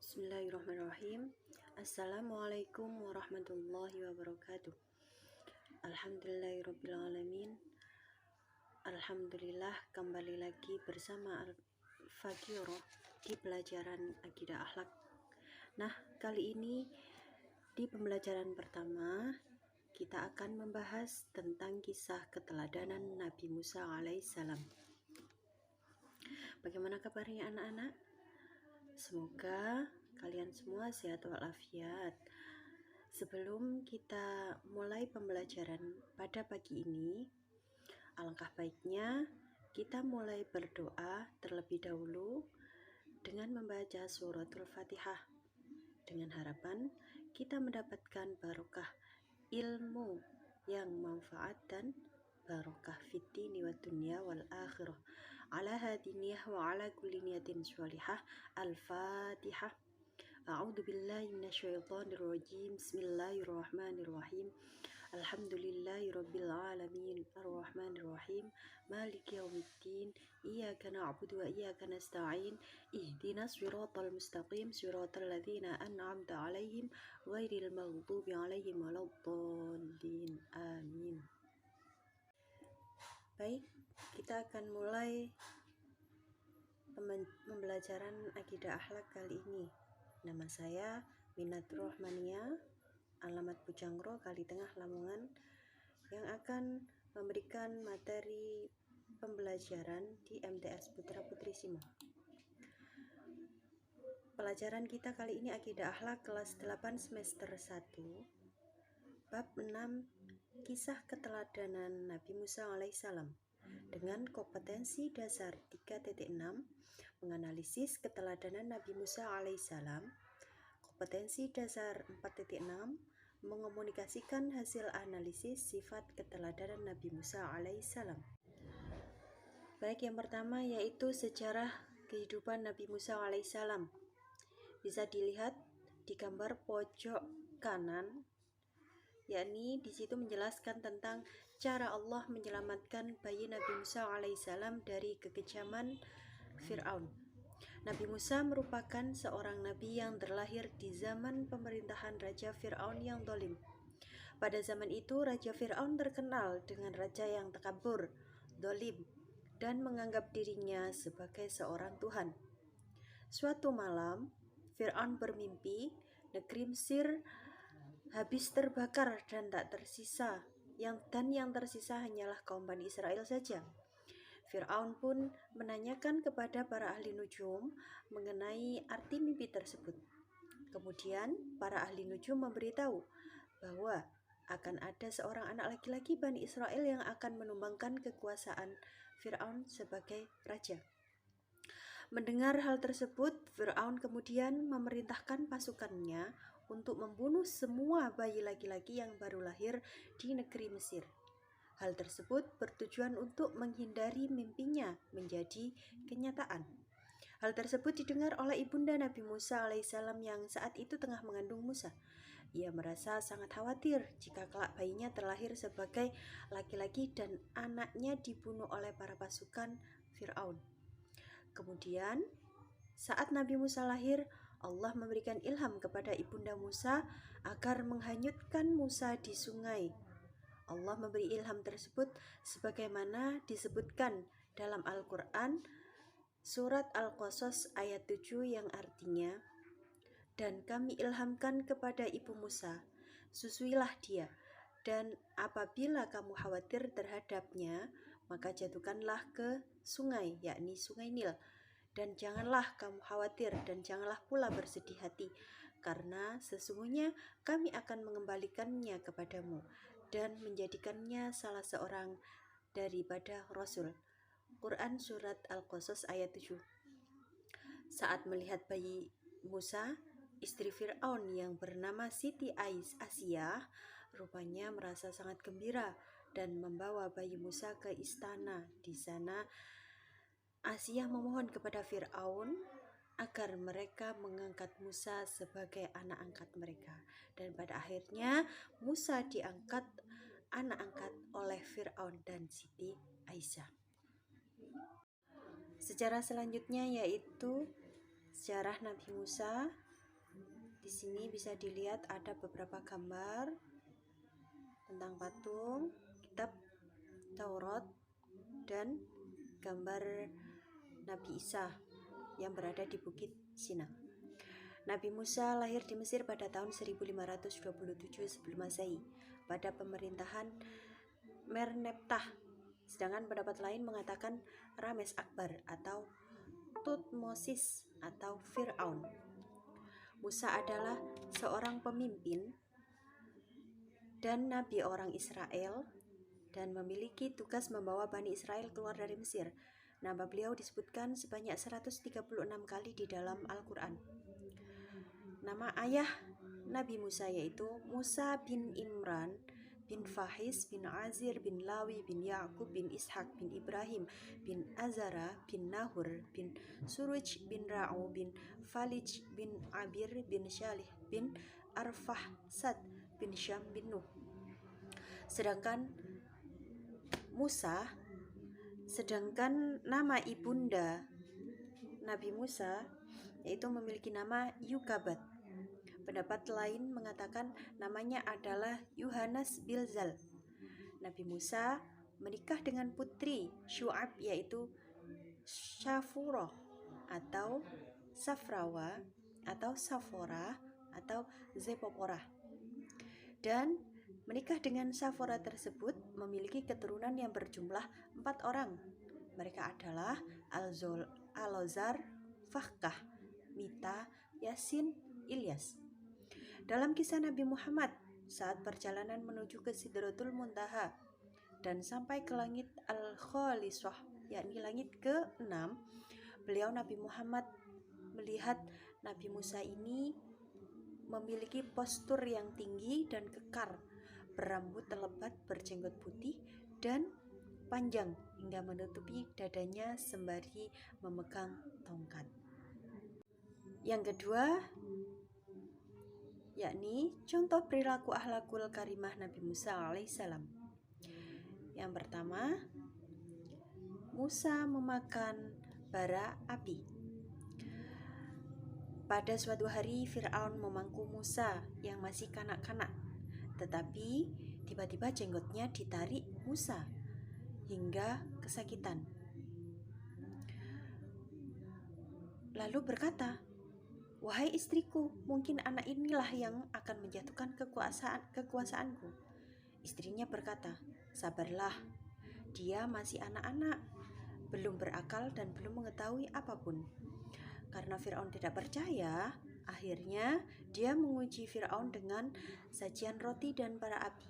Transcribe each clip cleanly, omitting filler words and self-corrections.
Bismillahirrahmanirrahim. Assalamualaikum warahmatullahi wabarakatuh. Alhamdulillahirrabbilalamin. Alhamdulillah, kembali lagi bersama Al-Fakiro di pelajaran Akidah Akhlak. Nah, kali ini di pembelajaran pertama kita akan membahas tentang kisah keteladanan Nabi Musa alaihissalam. Bagaimana kabarnya anak-anak? Semoga kalian semua sehat walafiat. Sebelum kita mulai pembelajaran pada pagi ini, alangkah baiknya kita mulai berdoa terlebih dahulu dengan membaca suratul Fatihah, dengan harapan kita mendapatkan barokah ilmu yang manfaat dan barokah fiddini wa dunya wal akhirah. Ala hadiniyah wa ala kulli niyatin sholihah. Al-Fatihah. A'udzu billahi minasyaitonir rajim. Bismillahirrahmanirrahim. Alhamdulillahirabbil alamin. Arrahmanir rahim. Maliki yaumiddin. Iyyaka na'budu wa iyyaka nasta'in. Ihdinas siratal mustaqim. Siratal ladzina an'amta 'alaihim ghairil maghdubi 'alaihim waladdallin. Amin. Baik, kita akan mulai pembelajaran Akidah Akhlak kali ini. Nama saya Minatur Rahmania, alamat Bujangro, Kalitengah, Lamongan, yang akan memberikan materi pembelajaran di MTS Putra Putri Simo. Pelajaran kita kali ini Akidah Akhlak kelas 8 semester 1, bab 6, kisah keteladanan Nabi Musa alaihissalam, dengan kompetensi dasar 3.6, menganalisis keteladanan Nabi Musa alaihissalam. Kompetensi dasar 4.6, mengomunikasikan hasil analisis sifat keteladanan Nabi Musa alaihissalam. Baik, yang pertama yaitu sejarah kehidupan Nabi Musa alaihissalam. Bisa dilihat di gambar pojok kanan, yakni di situ menjelaskan tentang cara Allah menyelamatkan bayi Nabi Musa alaihissalam dari kekejaman Fir'aun. Nabi Musa merupakan seorang nabi yang terlahir di zaman pemerintahan Raja Fir'aun yang zalim. Pada zaman itu Raja Fir'aun terkenal dengan raja yang takabur, zalim, dan menganggap dirinya sebagai seorang Tuhan. Suatu malam, Fir'aun bermimpi negeri Mesir habis terbakar dan tak tersisa, yang tersisa hanyalah kaum Bani Israel saja. Fir'aun pun menanyakan kepada para ahli nujum mengenai arti mimpi tersebut. Kemudian para ahli nujum memberitahu bahwa akan ada seorang anak laki-laki Bani Israel yang akan menumbangkan kekuasaan Fir'aun sebagai raja. Mendengar hal tersebut, Fir'aun kemudian memerintahkan pasukannya untuk membunuh semua bayi laki-laki yang baru lahir di negeri Mesir. Hal tersebut bertujuan untuk menghindari mimpinya menjadi kenyataan. Hal tersebut didengar oleh ibunda Nabi Musa alaihissalam yang saat itu tengah mengandung Musa. Ia merasa sangat khawatir jika kelak bayinya terlahir sebagai laki-laki dan anaknya dibunuh oleh para pasukan Fir'aun. Kemudian, saat Nabi Musa lahir, Allah memberikan ilham kepada ibunda Musa agar menghanyutkan Musa di sungai. Allah memberi ilham tersebut sebagaimana disebutkan dalam Al-Quran surat Al-Qasas ayat 7 yang artinya, dan kami ilhamkan kepada ibu Musa, susuilah dia, dan apabila kamu khawatir terhadapnya, maka jatuhkanlah ke sungai, yakni sungai Nil. Dan janganlah kamu khawatir dan janganlah pula bersedih hati, karena sesungguhnya kami akan mengembalikannya kepadamu dan menjadikannya salah seorang daripada Rasul. Quran surat Al-Qasas ayat 7. Saat melihat bayi Musa, istri Fir'aun yang bernama Siti Asyah rupanya merasa sangat gembira dan membawa bayi Musa ke istana. Di sana Asyah memohon kepada Fir'aun agar mereka mengangkat Musa sebagai anak angkat mereka. Dan pada akhirnya Musa diangkat anak angkat oleh Fir'aun dan Siti Aisyah. Sejarah selanjutnya yaitu sejarah Nabi Musa Di sini bisa dilihat ada beberapa gambar tentang patung, kitab Taurat, dan gambar Nabi Isa yang berada di Bukit Sina. Nabi Musa lahir di Mesir pada tahun 1527 sebelum Masehi pada pemerintahan Merneptah. Sedangkan pendapat lain mengatakan Rames Akbar atau Tutmosis atau Fir'aun. Musa adalah seorang pemimpin dan nabi orang Israel dan memiliki tugas membawa Bani Israel keluar dari Mesir. Nama beliau disebutkan sebanyak 136 kali di dalam Al-Quran. Nama ayah Nabi Musa yaitu Musa bin Imran bin Fahis bin Azir bin Lawi bin Ya'qub bin Ishak bin Ibrahim bin Azara bin Nahur bin Suruj bin Ra'u bin Falij bin Abir bin Shalih bin Arfah Sad bin Syam bin Nuh. Sedangkan nama ibunda Nabi Musa yaitu memiliki nama Yukabat. Pendapat lain mengatakan namanya adalah Yohanes Bilzal. Nabi Musa menikah dengan putri Syu'ab yaitu Syafurah atau Safrawa atau Safora atau Zepoporah. Dan menikah dengan Safora tersebut memiliki keturunan yang berjumlah 4 orang. Mereka adalah Alozar, Fahkah, Mita, Yasin, Ilyas. Dalam kisah Nabi Muhammad saat perjalanan menuju ke Sidratul Muntaha dan sampai ke langit Al-Khalisah, yakni langit ke-6, beliau Nabi Muhammad melihat Nabi Musa ini memiliki postur yang tinggi dan kekar, berambut lebat, berjenggot putih dan panjang hingga menutupi dadanya sembari memegang tongkat. Yang kedua, yakni contoh perilaku akhlakul karimah Nabi Musa alaihissalam. Yang pertama, Musa memakan bara api. Pada suatu hari Fir'aun memangku Musa yang masih kanak-kanak, tetapi tiba-tiba jenggotnya ditarik Musa hingga kesakitan. Lalu berkata, "Wahai istriku, mungkin anak inilah yang akan menjatuhkan kekuasaanku." Istrinya berkata, "Sabarlah, dia masih anak-anak, belum berakal dan belum mengetahui apapun." Karena Fir'aun tidak percaya, akhirnya dia menguji Fir'aun dengan sajian roti dan bara api.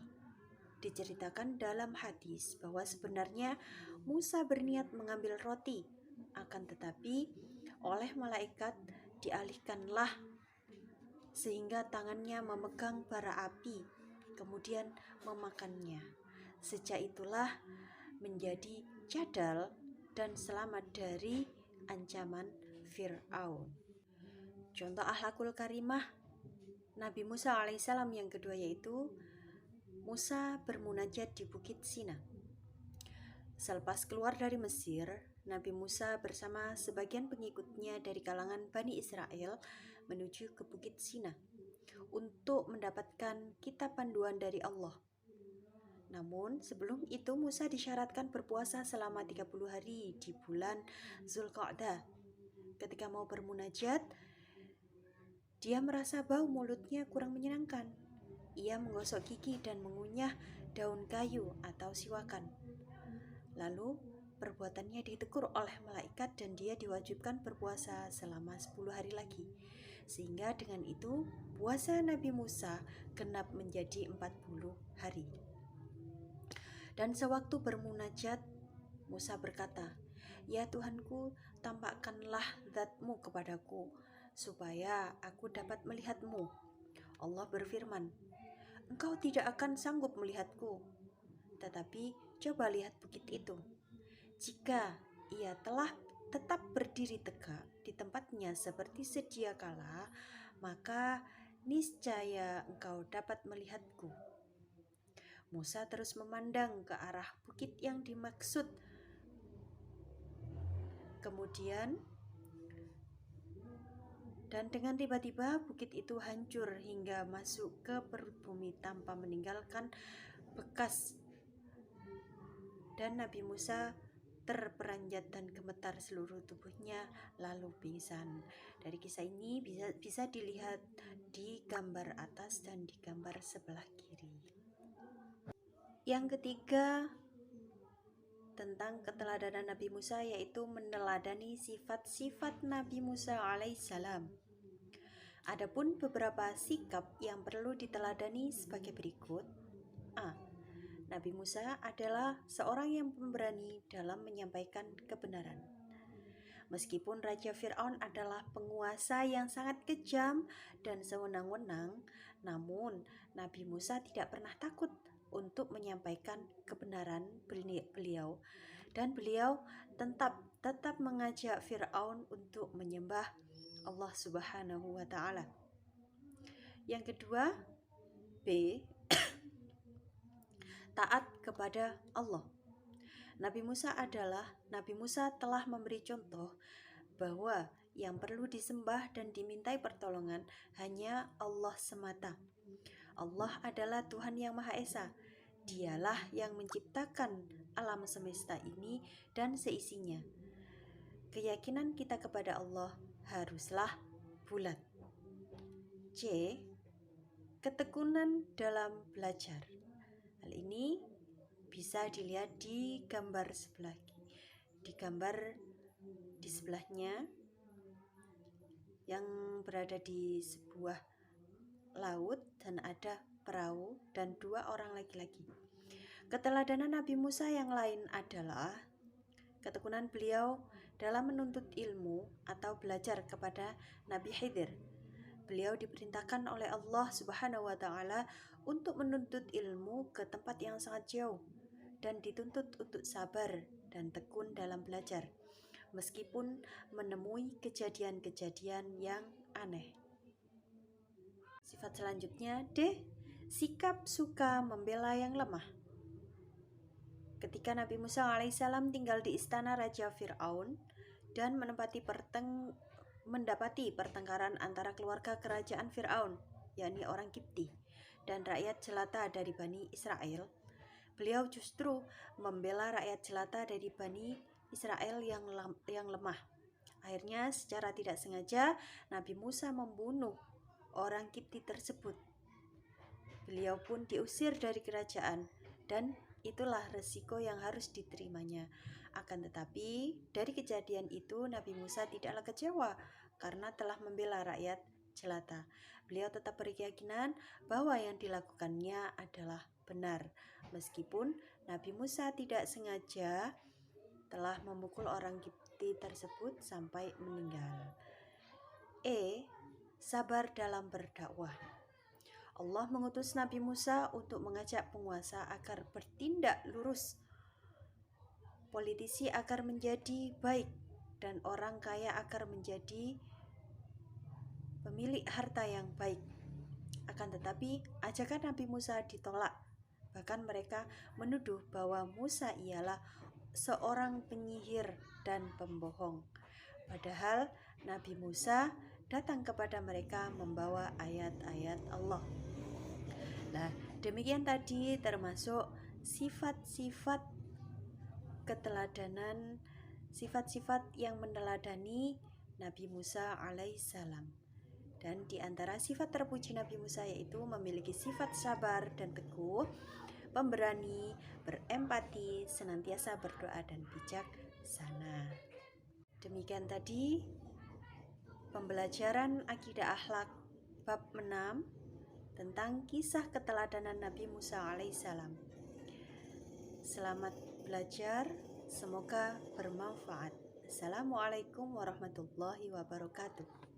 Diceritakan dalam hadis bahwa sebenarnya Musa berniat mengambil roti, akan tetapi oleh malaikat dialihkanlah sehingga tangannya memegang bara api, kemudian memakannya. Sejak itulah menjadi cadal dan selamat dari ancaman Fir'aun. Contoh akhlakul karimah Nabi Musa alaihissalam yang kedua yaitu Musa bermunajat di Bukit Sina. Selepas keluar dari Mesir, Nabi Musa bersama sebagian pengikutnya dari kalangan Bani Israel menuju ke Bukit Sina untuk mendapatkan kitab panduan dari Allah. Namun sebelum itu Musa disyaratkan berpuasa selama 30 hari di bulan Zulqa'dah. Ketika mau bermunajat, dia merasa bau mulutnya kurang menyenangkan. Ia menggosok gigi dan mengunyah daun kayu atau siwakan. Lalu perbuatannya ditegur oleh malaikat dan dia diwajibkan berpuasa selama 10 hari lagi. Sehingga dengan itu puasa Nabi Musa genap menjadi 40 hari. Dan sewaktu bermunajat, Musa berkata, "Ya Tuhanku, tampakkanlah zat-Mu kepadaku, supaya aku dapat melihat-Mu." Allah berfirman, "Engkau tidak akan sanggup melihatku, tetapi coba lihat bukit itu. Jika ia telah tetap berdiri tegak di tempatnya seperti sedia kala, maka niscaya engkau dapat melihatku." Musa terus memandang ke arah bukit yang dimaksud. Kemudian Dan dengan tiba-tiba bukit itu hancur hingga masuk ke perut bumi tanpa meninggalkan bekas. Dan Nabi Musa terperanjat dan gemetar seluruh tubuhnya lalu pingsan. Dari kisah ini bisa dilihat di gambar atas dan di gambar sebelah kiri. Yang ketiga, tentang keteladanan Nabi Musa, yaitu meneladani sifat-sifat Nabi Musa alaihissalam. Adapun beberapa sikap yang perlu diteladani sebagai berikut. A. Nabi Musa adalah seorang yang pemberani dalam menyampaikan kebenaran. Meskipun Raja Fir'aun adalah penguasa yang sangat kejam dan sewenang-wenang, namun Nabi Musa tidak pernah takut untuk menyampaikan kebenaran beliau, dan beliau tetap mengajak Fir'aun untuk menyembah Allah Subhanahu wa Ta'ala. Yang kedua, B. Taat kepada Allah. Nabi Musa telah memberi contoh bahwa yang perlu disembah dan dimintai pertolongan hanya Allah semata. Allah adalah Tuhan yang Maha Esa. Dialah yang menciptakan alam semesta ini dan seisinya. Keyakinan kita kepada Allah haruslah bulat. C. Ketekunan dalam belajar. Hal ini bisa dilihat di gambar di sebelahnya yang berada di sebuah laut dan ada perahu dan 2 orang laki-laki. Keteladanan Nabi Musa yang lain adalah ketekunan beliau dalam menuntut ilmu atau belajar kepada Nabi Khidir. Beliau diperintahkan oleh Allah Subhanahu wa Ta'ala untuk menuntut ilmu ke tempat yang sangat jauh dan dituntut untuk sabar dan tekun dalam belajar, meskipun menemui kejadian-kejadian yang aneh. Sifat selanjutnya, D. Sikap suka membela yang lemah. Ketika Nabi Musa alaihissalam tinggal di istana Raja Fir'aun dan mendapati pertengkaran antara keluarga kerajaan Fir'aun, yakni orang Kipti, dan rakyat jelata dari Bani Israel, beliau justru membela rakyat jelata dari Bani Israel yang lemah. Akhirnya secara tidak sengaja Nabi Musa membunuh orang Kipti tersebut. Beliau pun diusir dari kerajaan dan itulah resiko yang harus diterimanya. Akan tetapi dari kejadian itu Nabi Musa tidaklah kecewa karena telah membela rakyat jelata. Beliau tetap berkeyakinan bahwa yang dilakukannya adalah benar, meskipun Nabi Musa tidak sengaja telah memukul orang Kipti tersebut sampai meninggal. E. Sabar dalam berdakwah. Allah mengutus Nabi Musa untuk mengajak penguasa agar bertindak lurus, politisi agar menjadi baik, dan orang kaya agar menjadi pemilik harta yang baik. Akan tetapi, ajakan Nabi Musa ditolak. Bahkan mereka menuduh bahwa Musa ialah seorang penyihir dan pembohong. Padahal Nabi Musa datang kepada mereka membawa ayat-ayat Allah. Nah, demikian tadi termasuk sifat-sifat keteladanan, sifat-sifat yang meneladani Nabi Musa alaihissalam. Dan di antara sifat terpuji Nabi Musa yaitu memiliki sifat sabar dan teguh, pemberani, berempati, senantiasa berdoa dan bijaksana. Demikian tadi pembelajaran akidah akhlak bab 6 tentang kisah keteladanan Nabi Musa alaihissalam. Selamat belajar, semoga bermanfaat. Assalamualaikum warahmatullahi wabarakatuh.